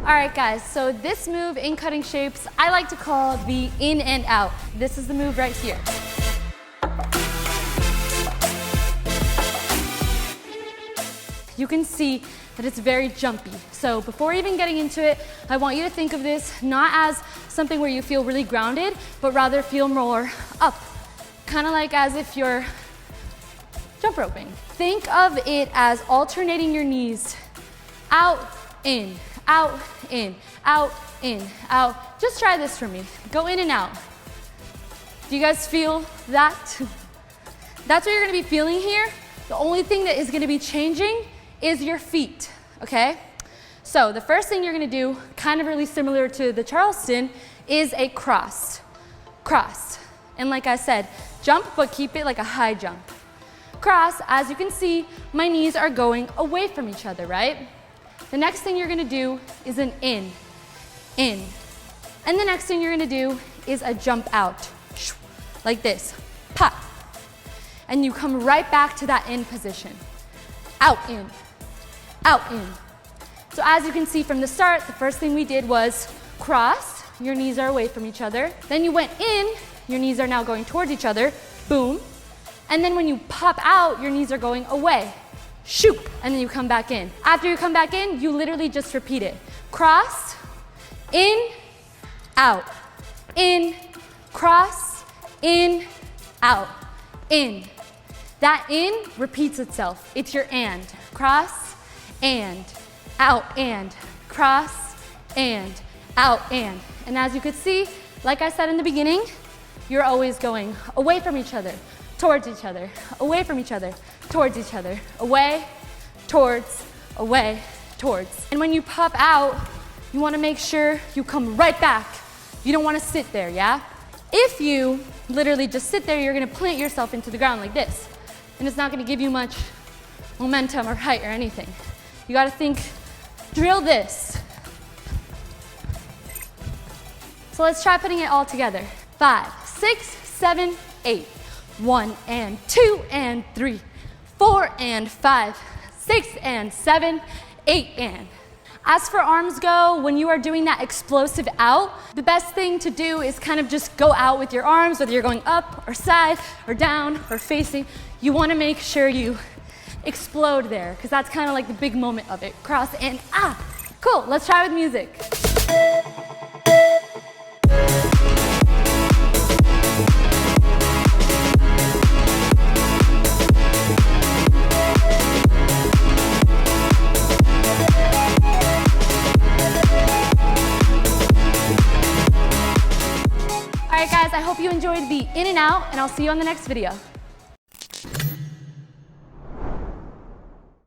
All right, guys, so this move in cutting shapes, I like to call the in and out. This is the move right here. You can see that it's very jumpy. So before even getting into it, I want you to think of this not as something where you feel really grounded, but rather feel more up. Kind of like as if you're jump roping. Think of it as alternating your knees out, in, out, in, out, in, out. Just try this for me. Go in and out. Do you guys feel that? That's what you're gonna be feeling here. The only thing that is gonna be changing is your feet, okay? So the first thing you're gonna do, kind of really similar to the Charleston, is a cross. Cross. And like I said, jump, but keep it like a high jump. Cross, as you can see, my knees are going away from each other, right? The next thing you're gonna do is an in. And the next thing you're gonna do is a jump out, like this, pop. And you come right back to that in position. Out, in, out, in. So as you can see from the start, the first thing we did was cross, your knees are away from each other. Then you went in, your knees are now going towards each other, boom. And then when you pop out, your knees are going away, shoot, and then you come back in. After you come back in, you literally just repeat it. Cross, in, out, in, cross, in, out, in. That in repeats itself. It's your and. Cross, and, out, and, cross, and, out, and. And as you could see, like I said in the beginning, you're always going away from each other, towards each other, away from each other, towards each other, away, towards, away, towards. And when you pop out, you wanna make sure you come right back. You don't wanna sit there, yeah? If you literally just sit there, you're gonna plant yourself into the ground like this. And it's not gonna give you much momentum or height or anything. You gotta think, drill this. So let's try putting it all together. 5, 6, 7, 8. 1 and 2 and 3, 4 and 5, 6 and 7, 8 and. As for arms go, when you are doing that explosive out, the best thing to do is kind of just go out with your arms, whether you're going up or side or down or facing. You want to make sure you explode there because that's kind of like the big moment of it. Cross and ah. Cool, let's try with music. All right, guys, I hope you enjoyed the in and out, and I'll see you on the next video.